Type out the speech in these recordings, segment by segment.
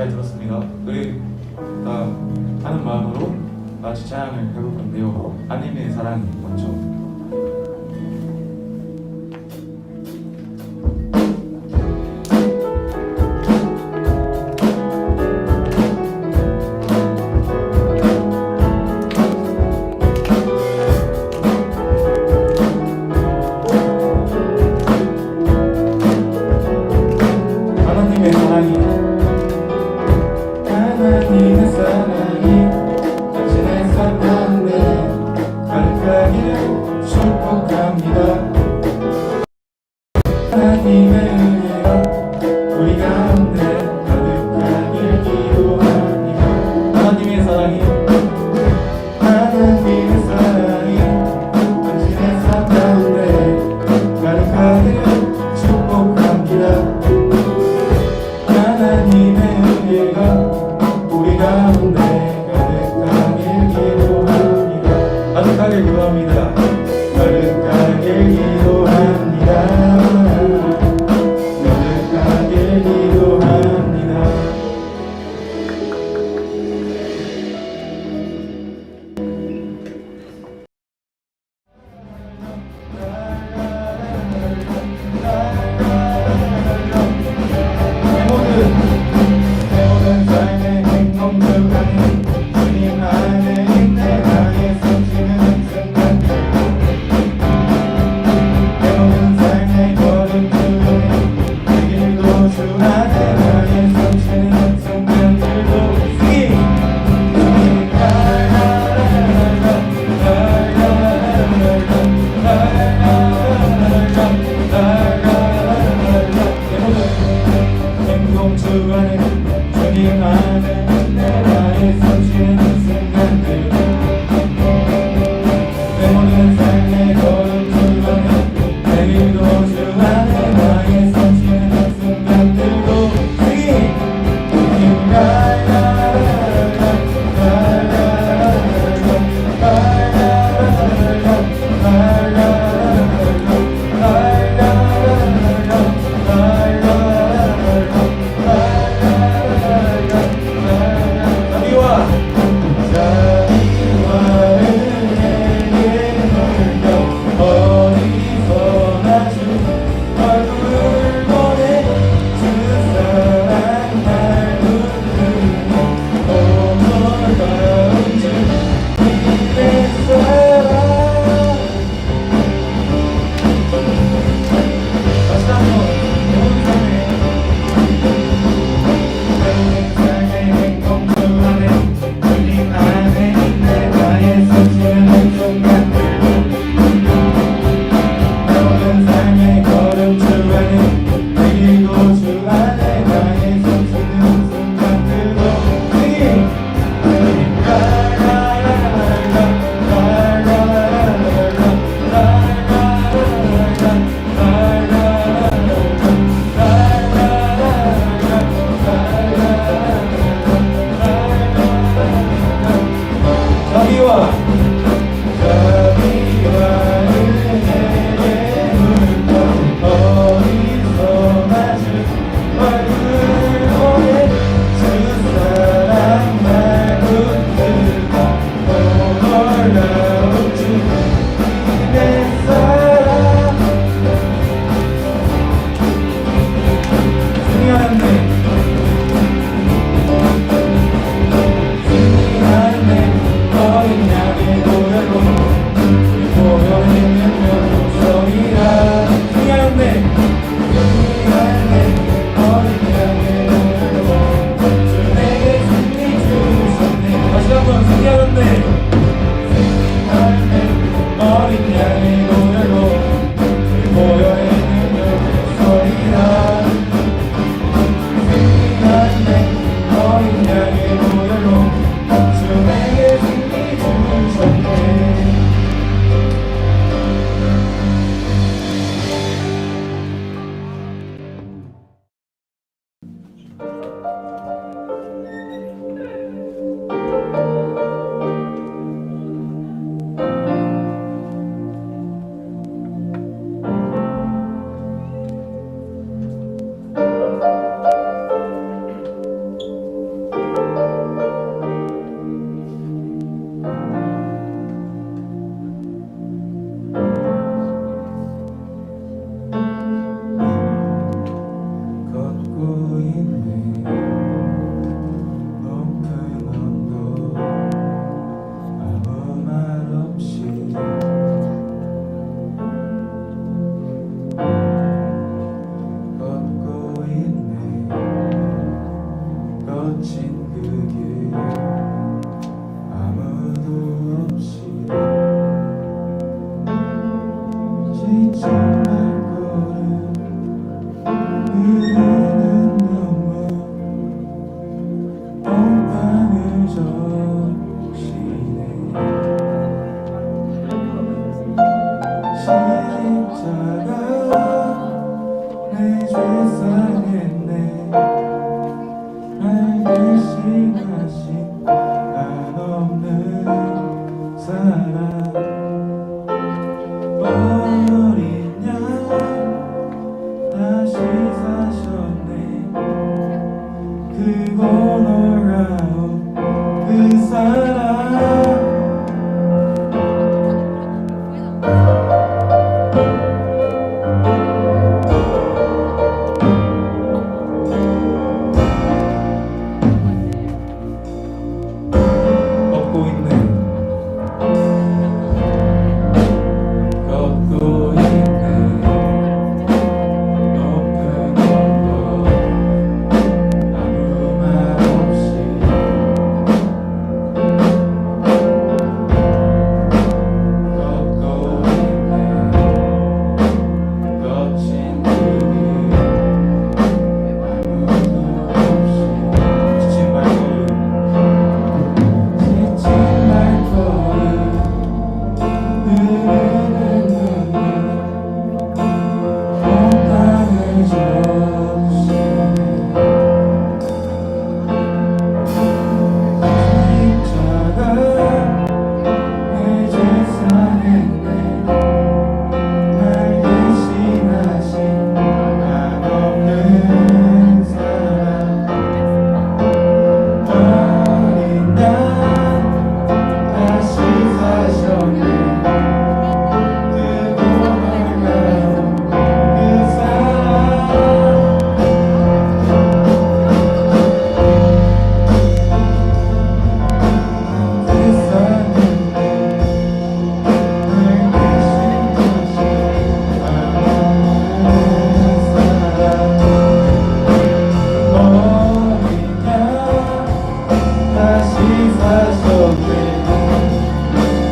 잘 들었습니다. 노래 하는 마음으로 마치 찬양을 해볼 건데요. 하나님의 사랑이 먼저. 하나님의 사랑이 당신의 삶 가운데 가득하게 축복합니다. 하나님의 은혜가 우리 가운데 가득하길 기도합니다. 하나님의 사랑이 당신의 삶 가운데 가득하게 축복합니다. 하나님의 은혜가 우리 가운데 가득하길 기도합니다. 가득하길 기도합니다. 가득하길 기도합니다. 가득하길 기도합니다. 내 모든 삶의 행복들과는 주님 안에 내가 예수님은 순간 지친 발걸음 흐르는 눈물 온 땅을 적시네 십자가 내 죄 사했네 날 대신하신 한없는 사랑 어린 양 다시 사셨네 그고 놀라운 그 사랑 걷고 있네 걷고 있네 높은 언덕 아무 말 없이 걷고 있네 거친 길을 아무도 없이 지친 발걸음 흐르는 눈물 온 땅을 적시네 십자가 내 죄 사했네 날 대신하신 한없는 사랑 어린 양 다시 사셨네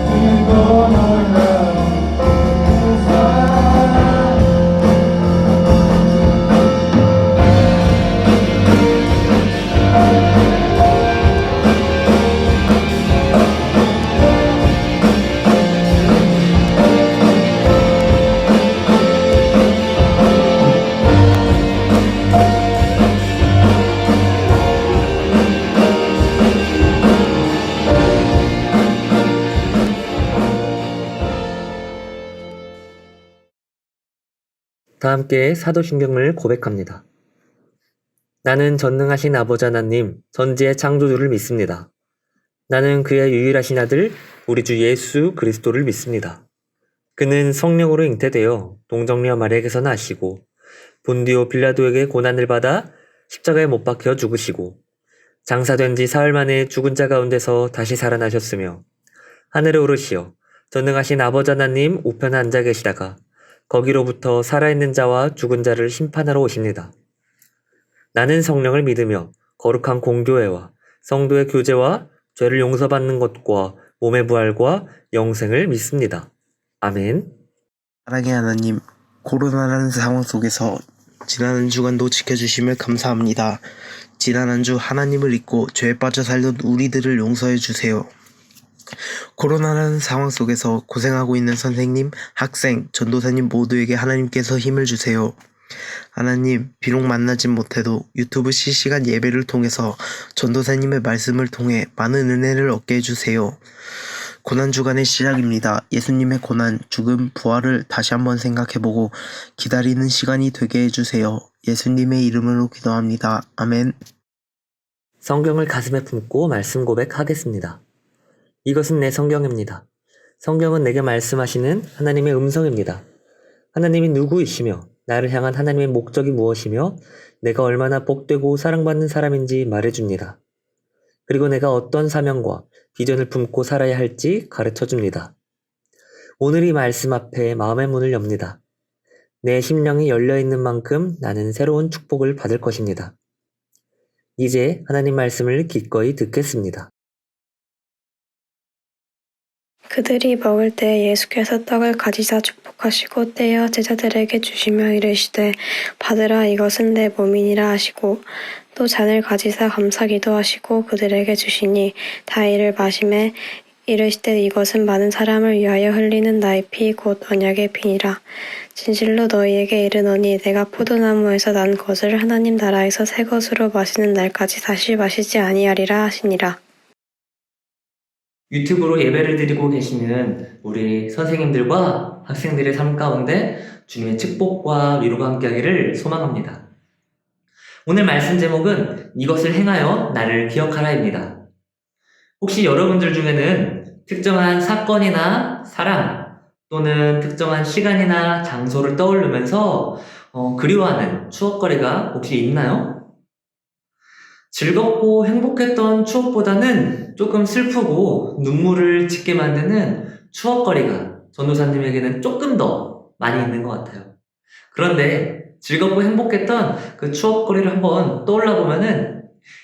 그고 놀라운 그 사랑 다 함께 사도신경을 고백합니다. 나는 전능하신 아버지 하나님, 전지의 창조주를 믿습니다. 나는 그의 유일하신 아들, 우리 주 예수 그리스도를 믿습니다. 그는 성령으로 잉태되어 동정녀 마리아에게서 나시고 본디오 빌라도에게 고난을 받아 십자가에 못 박혀 죽으시고 장사된 지 사흘 만에 죽은 자 가운데서 다시 살아나셨으며 하늘에 오르시어 전능하신 아버지 하나님 우편에 앉아 계시다가 거기로부터 살아있는 자와 죽은 자를 심판하러 오십니다. 나는 성령을 믿으며 거룩한 공교회와 성도의 교제와 죄를 용서받는 것과 몸의 부활과 영생을 믿습니다. 아멘. 사랑의 하나님, 코로나라는 상황 속에서 지난 한 주간도 지켜주심을 감사합니다. 지난 한 주 하나님을 잊고 죄에 빠져 살던 우리들을 용서해 주세요. 코로나라는 상황 속에서 고생하고 있는 선생님, 학생, 전도사님 모두에게 하나님께서 힘을 주세요. 하나님, 비록 만나진 못해도 유튜브 실시간 예배를 통해서 전도사님의 말씀을 통해 많은 은혜를 얻게 해주세요. 고난주간의 시작입니다. 예수님의 고난, 죽음, 부활을 다시 한번 생각해보고 기다리는 시간이 되게 해주세요. 예수님의 이름으로 기도합니다. 아멘. 성경을 가슴에 품고 말씀 고백하겠습니다. 이것은 내 성경입니다. 성경은 내게 말씀하시는 하나님의 음성입니다. 하나님이 누구이시며 나를 향한 하나님의 목적이 무엇이며 내가 얼마나 복되고 사랑받는 사람인지 말해줍니다. 그리고 내가 어떤 사명과 비전을 품고 살아야 할지 가르쳐줍니다. 오늘 이 말씀 앞에 마음의 문을 엽니다. 내 심령이 열려있는 만큼 나는 새로운 축복을 받을 것입니다. 이제 하나님 말씀을 기꺼이 듣겠습니다. 그들이 먹을 때 예수께서 떡을 가지사 축복하시고 떼어 제자들에게 주시며 이르시되 받으라 이것은 내 몸이니라 하시고 또 잔을 가지사 감사기도 하시고 그들에게 주시니 다 이를 마시매 이르시되 이것은 많은 사람을 위하여 흘리는 나의 피 곧 언약의 피니라. 진실로 너희에게 이르노니 내가 포도나무에서 난 것을 하나님 나라에서 새 것으로 마시는 날까지 다시 마시지 아니하리라 하시니라. 유튜브로 예배를 드리고 계시는 우리 선생님들과 학생들의 삶 가운데 주님의 축복과 위로가 함께하기를 소망합니다. 오늘 말씀 제목은 이것을 행하여 나를 기억하라입니다. 혹시 여러분들 중에는 특정한 사건이나 사람 또는 특정한 시간이나 장소를 떠올리면서 그리워하는 추억거리가 혹시 있나요? 즐겁고 행복했던 추억보다는 조금 슬프고 눈물을 짓게 만드는 추억거리가 전도사님에게는 조금 더 많이 있는 것 같아요. 그런데 즐겁고 행복했던 그 추억거리를 한번 떠올라 보면은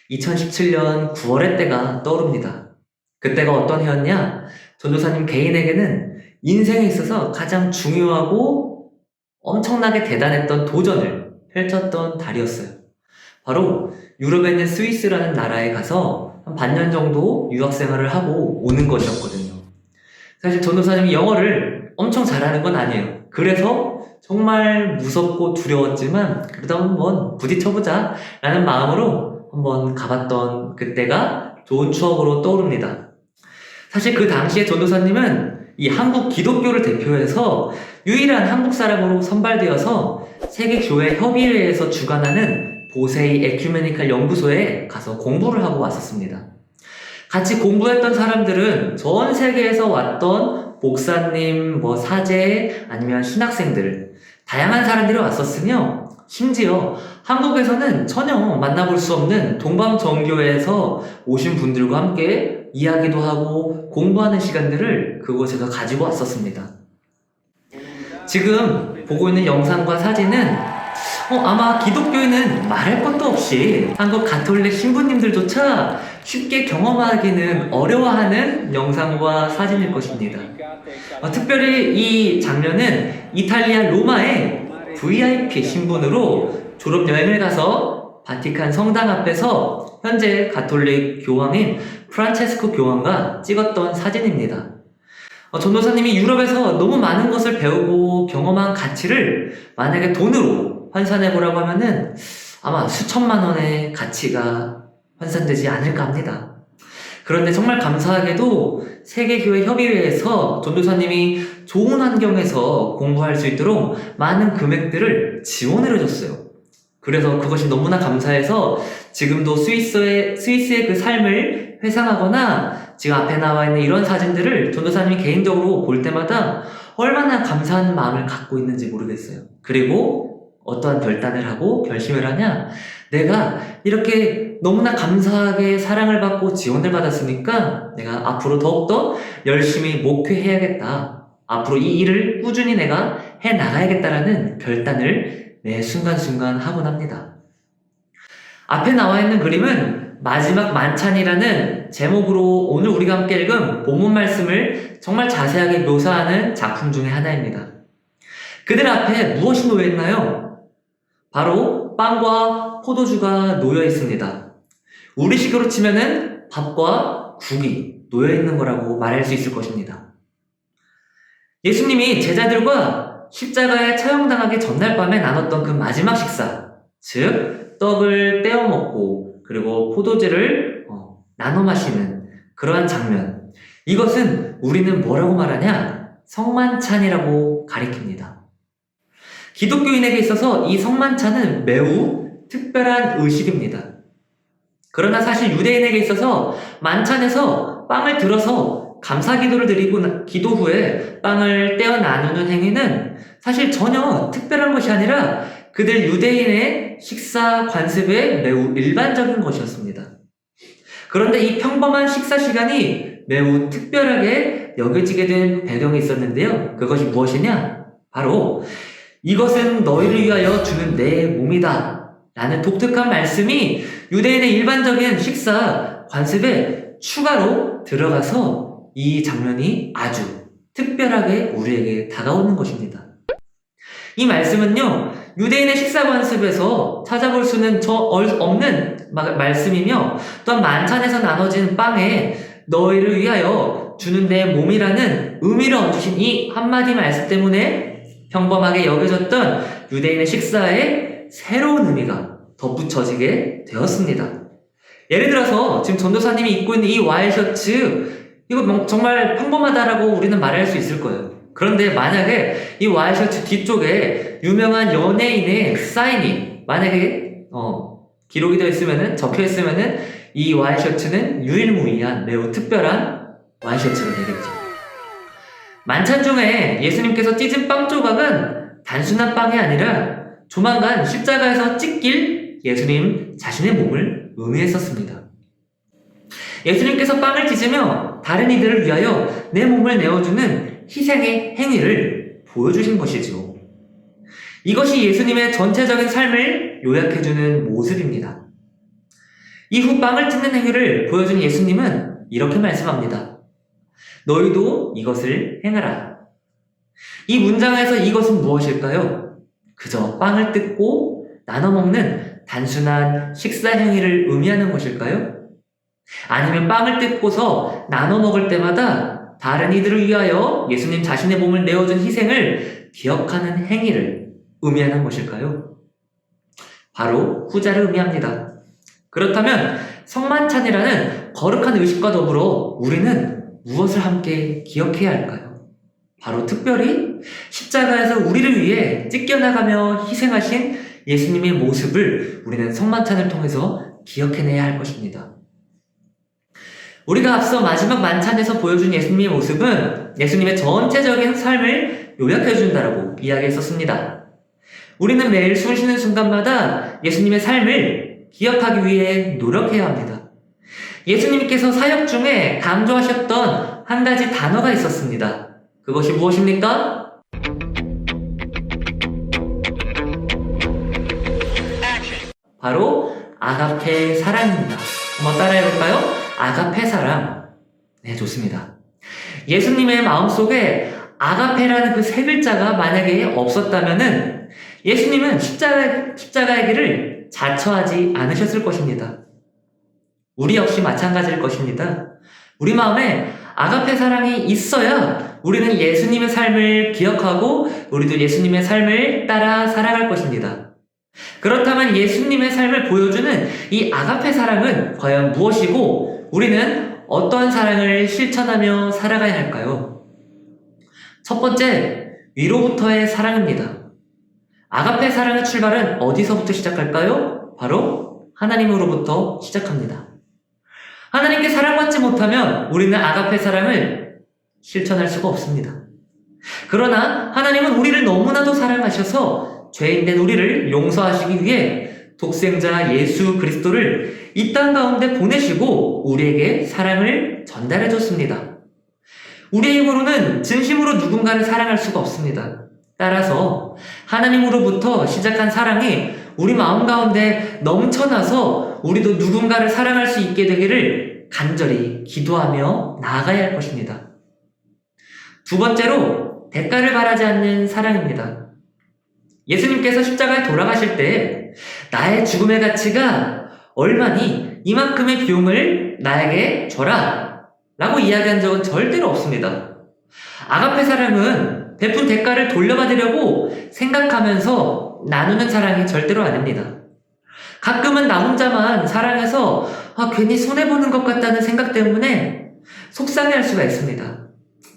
2017년 9월의 때가 떠오릅니다. 그때가 어떤 해였냐? 전도사님 개인에게는 인생에 있어서 가장 중요하고 엄청나게 대단했던 도전을 펼쳤던 달이었어요. 바로 유럽에 있는 스위스라는 나라에 가서 한 반년 정도 유학생활을 하고 오는 것이었거든요. 사실 전도사님이 영어를 엄청 잘하는 건 아니에요. 그래서 정말 무섭고 두려웠지만 그래도 한번 부딪혀보자 라는 마음으로 한번 가봤던 그때가 좋은 추억으로 떠오릅니다. 사실 그 당시에 전도사님은 이 한국 기독교를 대표해서 유일한 한국 사람으로 선발되어서 세계교회협의회에서 주관하는 보세이 에큐메니칼 연구소에 가서 공부를 하고 왔었습니다. 같이 공부했던 사람들은 전 세계에서 왔던 목사님, 사제, 아니면 신학생들, 다양한 사람들이 왔었으며 심지어 한국에서는 전혀 만나볼 수 없는 동방정교회에서 오신 분들과 함께 이야기도 하고 공부하는 시간들을 그곳에서 가지고 왔었습니다. 지금 보고 있는 영상과 사진은 아마 기독교인은 말할 것도 없이 한국 가톨릭 신부님들조차 쉽게 경험하기는 어려워하는 영상과 사진일 것입니다. 특별히 이 장면은 이탈리아 로마의 VIP 신분으로 졸업여행을 가서 바티칸 성당 앞에서 현재 가톨릭 교황인 프란체스코 교황과 찍었던 사진입니다. 전도사님이 유럽에서 너무 많은 것을 배우고 경험한 가치를 만약에 돈으로 환산해보라고 하면은 아마 수천만 원의 가치가 환산되지 않을까 합니다. 그런데 정말 감사하게도 세계교회협의회에서 전도사님이 좋은 환경에서 공부할 수 있도록 많은 금액들을 지원을 해줬어요. 그래서 그것이 너무나 감사해서 지금도 스위스의 그 삶을 회상하거나 지금 앞에 나와 있는 이런 사진들을 전도사님이 개인적으로 볼 때마다 얼마나 감사한 마음을 갖고 있는지 모르겠어요. 그리고 어떠한 결단을 하고 결심을 하냐? 내가 이렇게 너무나 감사하게 사랑을 받고 지원을 받았으니까 내가 앞으로 더욱더 열심히 목회해야겠다. 앞으로 이 일을 꾸준히 내가 해나가야겠다라는 결단을 매 순간순간 하곤 합니다. 앞에 나와 있는 그림은 마지막 만찬이라는 제목으로 오늘 우리가 함께 읽은 본문 말씀을 정말 자세하게 묘사하는 작품 중에 하나입니다. 그들 앞에 무엇이 놓여 있나요? 바로 빵과 포도주가 놓여 있습니다. 우리식으로 치면은 밥과 국이 놓여 있는 거라고 말할 수 있을 것입니다. 예수님이 제자들과 십자가에 처형당하기 전날 밤에 나눴던 그 마지막 식사, 즉 떡을 떼어 먹고 그리고 포도주를 나눠 마시는 그러한 장면, 이것은 우리는 뭐라고 말하냐? 성만찬이라고 가리킵니다. 기독교인에게 있어서 이 성만찬은 매우 특별한 의식입니다. 그러나 사실 유대인에게 있어서 만찬에서 빵을 들어서 감사기도를 드리고 기도 후에 빵을 떼어 나누는 행위는 사실 전혀 특별한 것이 아니라 그들 유대인의 식사 관습에 매우 일반적인 것이었습니다. 그런데 이 평범한 식사 시간이 매우 특별하게 여겨지게 된 배경이 있었는데요. 그것이 무엇이냐? 바로 이것은 너희를 위하여 주는 내 몸이다 라는 독특한 말씀이 유대인의 일반적인 식사 관습에 추가로 들어가서 이 장면이 아주 특별하게 우리에게 다가오는 것입니다. 이 말씀은요, 유대인의 식사 관습에서 찾아볼 수는 없는 말씀이며, 또한 만찬에서 나눠진 빵에 너희를 위하여 주는 내 몸이라는 의미를 얹으신 이 한마디 말씀 때문에 평범하게 여겨졌던 유대인의 식사에 새로운 의미가 덧붙여지게 되었습니다. 예를 들어서 지금 전도사님이 입고 있는 이 와이셔츠, 이거 정말 평범하다라고 우리는 말할 수 있을 거예요. 그런데 만약에 이 와이셔츠 뒤쪽에 유명한 연예인의 사인이 만약에 기록이 되어 있으면은, 적혀 있으면은 이 와이셔츠는 유일무이한 매우 특별한 와이셔츠가 되겠죠. 만찬 중에 예수님께서 찢은 빵 조각은 단순한 빵이 아니라 조만간 십자가에서 찢길 예수님 자신의 몸을 의미했었습니다. 예수님께서 빵을 찢으며 다른 이들을 위하여 내 몸을 내어주는 희생의 행위를 보여주신 것이죠. 이것이 예수님의 전체적인 삶을 요약해주는 모습입니다. 이후 빵을 찢는 행위를 보여준 예수님은 이렇게 말씀합니다. 너희도 이것을 행하라. 이 문장에서 이것은 무엇일까요? 그저 빵을 뜯고 나눠 먹는 단순한 식사 행위를 의미하는 것일까요? 아니면 빵을 뜯고서 나눠 먹을 때마다 다른 이들을 위하여 예수님 자신의 몸을 내어준 희생을 기억하는 행위를 의미하는 것일까요? 바로 후자를 의미합니다. 그렇다면 성만찬이라는 거룩한 의식과 더불어 우리는 무엇을 함께 기억해야 할까요? 바로 특별히 십자가에서 우리를 위해 찢겨나가며 희생하신 예수님의 모습을 우리는 성만찬을 통해서 기억해내야 할 것입니다. 우리가 앞서 마지막 만찬에서 보여준 예수님의 모습은 예수님의 전체적인 삶을 요약해준다라고 이야기했었습니다. 우리는 매일 숨 쉬는 순간마다 예수님의 삶을 기억하기 위해 노력해야 합니다. 예수님께서 사역 중에 강조하셨던 한 가지 단어가 있었습니다. 그것이 무엇입니까? 바로 아가페 사랑입니다. 한번 따라해볼까요? 아가페 사랑. 네, 좋습니다. 예수님의 마음속에 아가페라는 그 세 글자가 만약에 없었다면은 예수님은 십자가의 길을 자처하지 않으셨을 것입니다. 우리 역시 마찬가지일 것입니다. 우리 마음에 아가페 사랑이 있어야 우리는 예수님의 삶을 기억하고 우리도 예수님의 삶을 따라 살아갈 것입니다. 그렇다면 예수님의 삶을 보여주는 이 아가페 사랑은 과연 무엇이고 우리는 어떠한 사랑을 실천하며 살아가야 할까요? 첫 번째, 위로부터의 사랑입니다. 아가페 사랑의 출발은 어디서부터 시작할까요? 바로 하나님으로부터 시작합니다. 하나님께 사랑받지 못하면 우리는 아가페 사랑을 실천할 수가 없습니다. 그러나 하나님은 우리를 너무나도 사랑하셔서 죄인된 우리를 용서하시기 위해 독생자 예수 그리스도를 이 땅 가운데 보내시고 우리에게 사랑을 전달해 줬습니다. 우리의 힘으로는 진심으로 누군가를 사랑할 수가 없습니다. 따라서 하나님으로부터 시작한 사랑이 우리 마음 가운데 넘쳐나서 우리도 누군가를 사랑할 수 있게 되기를 간절히 기도하며 나아가야 할 것입니다. 두 번째로 대가를 바라지 않는 사랑입니다. 예수님께서 십자가에 돌아가실 때 나의 죽음의 가치가 얼마니 이만큼의 비용을 나에게 줘라 라고 이야기한 적은 절대로 없습니다. 아가페 사랑은 베푼 대가를 돌려받으려고 생각하면서 나누는 사랑이 절대로 아닙니다. 가끔은 나 혼자만 사랑해서 괜히 손해보는 것 같다는 생각 때문에 속상해할 수가 있습니다.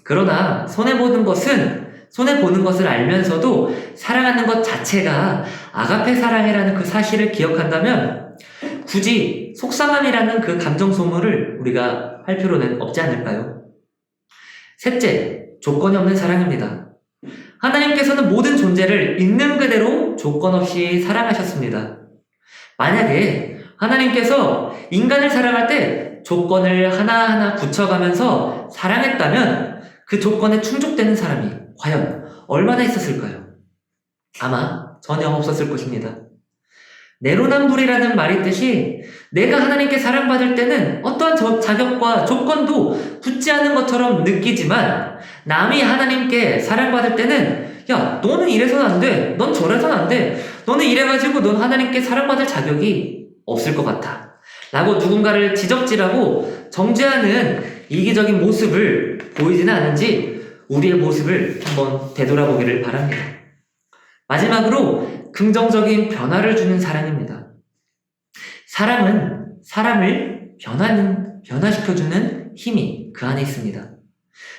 그러나 손해보는 것을 알면서도 사랑하는 것 자체가 아가페 사랑이라는 그 사실을 기억한다면 굳이 속상함이라는 그 감정 소모를 우리가 할 필요는 없지 않을까요? 셋째, 조건이 없는 사랑입니다. 하나님께서는 모든 존재를 있는 그대로 조건 없이 사랑하셨습니다. 만약에 하나님께서 인간을 사랑할 때 조건을 하나하나 붙여가면서 사랑했다면 그 조건에 충족되는 사람이 과연 얼마나 있었을까요? 아마 전혀 없었을 것입니다. 내로남불이라는 말이 있듯이 내가 하나님께 사랑받을 때는 어떠한 자격과 조건도 붙지 않은 것처럼 느끼지만 남이 하나님께 사랑받을 때는 야, 너는 이래서는 안 돼. 넌 저래서는 안 돼. 너는 이래가지고 넌 하나님께 사랑받을 자격이 없을 것 같아. 라고 누군가를 지적질하고 정죄하는 이기적인 모습을 보이지는 않은지 우리의 모습을 한번 되돌아보기를 바랍니다. 마지막으로 긍정적인 변화를 주는 사랑입니다. 사랑은 사람을 변화시켜주는 힘이 그 안에 있습니다.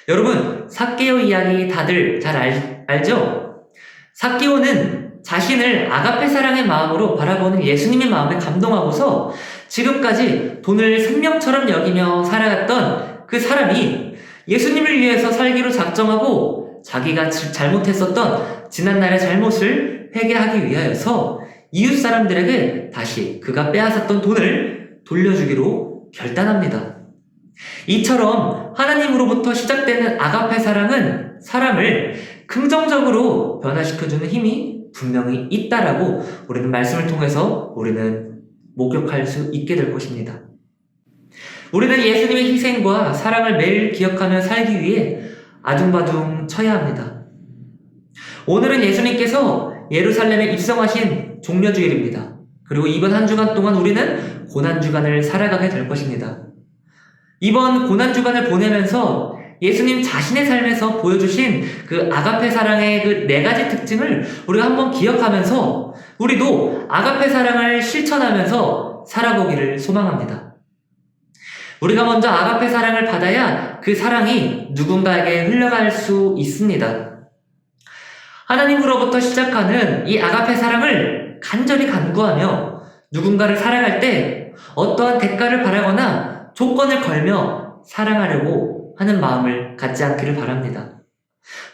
여러분, 삭개오 이야기 다들 잘 알죠? 삭개오는 자신을 아가페 사랑의 마음으로 바라보는 예수님의 마음에 감동하고서 지금까지 돈을 생명처럼 여기며 살아갔던 그 사람이 예수님을 위해서 살기로 작정하고 자기가 잘못했었던 지난날의 잘못을 회개하기 위하여서 이웃 사람들에게 다시 그가 빼앗았던 돈을 돌려주기로 결단합니다. 이처럼 하나님으로부터 시작되는 아가페 사랑은 사람을 긍정적으로 변화시켜주는 힘이 분명히 있다라고 우리는 말씀을 통해서 우리는 목격할 수 있게 될 것입니다. 우리는 예수님의 희생과 사랑을 매일 기억하며 살기 위해 아둥바둥 쳐야 합니다. 오늘은 예수님께서 예루살렘에 입성하신 종려주일입니다. 그리고 이번 한 주간 동안 우리는 고난주간을 살아가게 될 것입니다. 이번 고난주간을 보내면서 예수님 자신의 삶에서 보여주신 그 아가페 사랑의 그 4가지 특징을 우리가 한번 기억하면서 우리도 아가페 사랑을 실천하면서 살아보기를 소망합니다. 우리가 먼저 아가페 사랑을 받아야 그 사랑이 누군가에게 흘러갈 수 있습니다. 하나님으로부터 시작하는 이 아가페 사랑을 간절히 간구하며 누군가를 사랑할 때 어떠한 대가를 바라거나 조건을 걸며 사랑하려고 하는 마음을 갖지 않기를 바랍니다.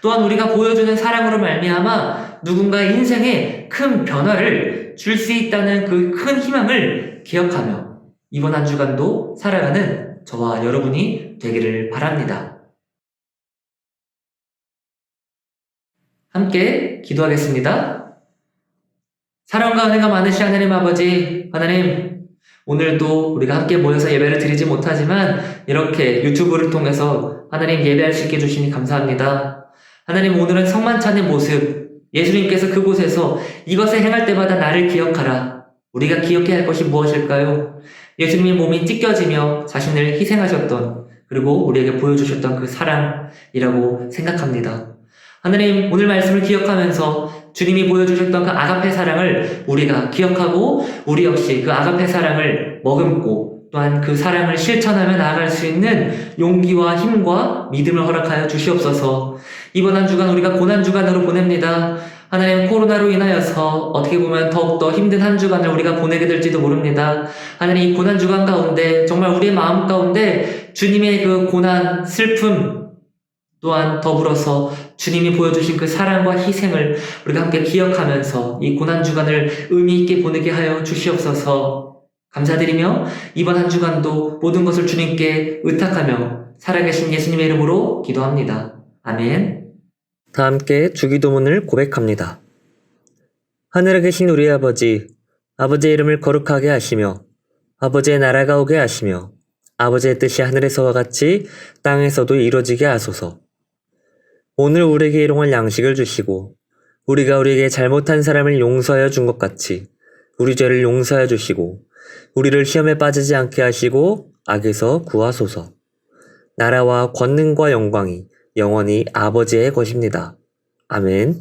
또한 우리가 보여주는 사랑으로 말미암아 누군가의 인생에 큰 변화를 줄 수 있다는 그 큰 희망을 기억하며 이번 한 주간도 살아가는 저와 여러분이 되기를 바랍니다. 함께 기도하겠습니다. 사랑과 은혜가 많으신 하나님 아버지, 하나님, 오늘도 우리가 함께 모여서 예배를 드리지 못하지만 이렇게 유튜브를 통해서 하나님 예배할 수 있게 해주시니 감사합니다. 하나님, 오늘은 성만찬의 모습, 예수님께서 그곳에서 이것을 행할 때마다 나를 기억하라. 우리가 기억해야 할 것이 무엇일까요? 예수님의 몸이 찢겨지며 자신을 희생하셨던, 그리고 우리에게 보여주셨던 그 사랑이라고 생각합니다. 하나님, 오늘 말씀을 기억하면서 주님이 보여주셨던 그 아가페 사랑을 우리가 기억하고 우리 역시 그 아가페 사랑을 머금고 또한 그 사랑을 실천하며 나아갈 수 있는 용기와 힘과 믿음을 허락하여 주시옵소서. 이번 한 주간 우리가 고난주간으로 보냅니다. 하나님, 코로나로 인하여서 어떻게 보면 더욱더 힘든 한 주간을 우리가 보내게 될지도 모릅니다. 하나님, 이 고난주간 가운데 정말 우리의 마음 가운데 주님의 그 고난, 슬픔 또한 더불어서 주님이 보여주신 그 사랑과 희생을 우리가 함께 기억하면서 이 고난주간을 의미 있게 보내게 하여 주시옵소서. 감사드리며 이번 한 주간도 모든 것을 주님께 의탁하며 살아계신 예수님의 이름으로 기도합니다. 아멘. 다 함께 주기도문을 고백합니다. 하늘에 계신 우리 아버지, 아버지의 이름을 거룩하게 하시며 아버지의 나라가 오게 하시며 아버지의 뜻이 하늘에서와 같이 땅에서도 이루어지게 하소서. 오늘 우리에게 일용할 양식을 주시고 우리가 우리에게 잘못한 사람을 용서하여 준 것 같이 우리 죄를 용서하여 주시고 우리를 시험에 빠지지 않게 하시고 악에서 구하소서. 나라와 권능과 영광이 영원히 아버지의 것입니다. 아멘.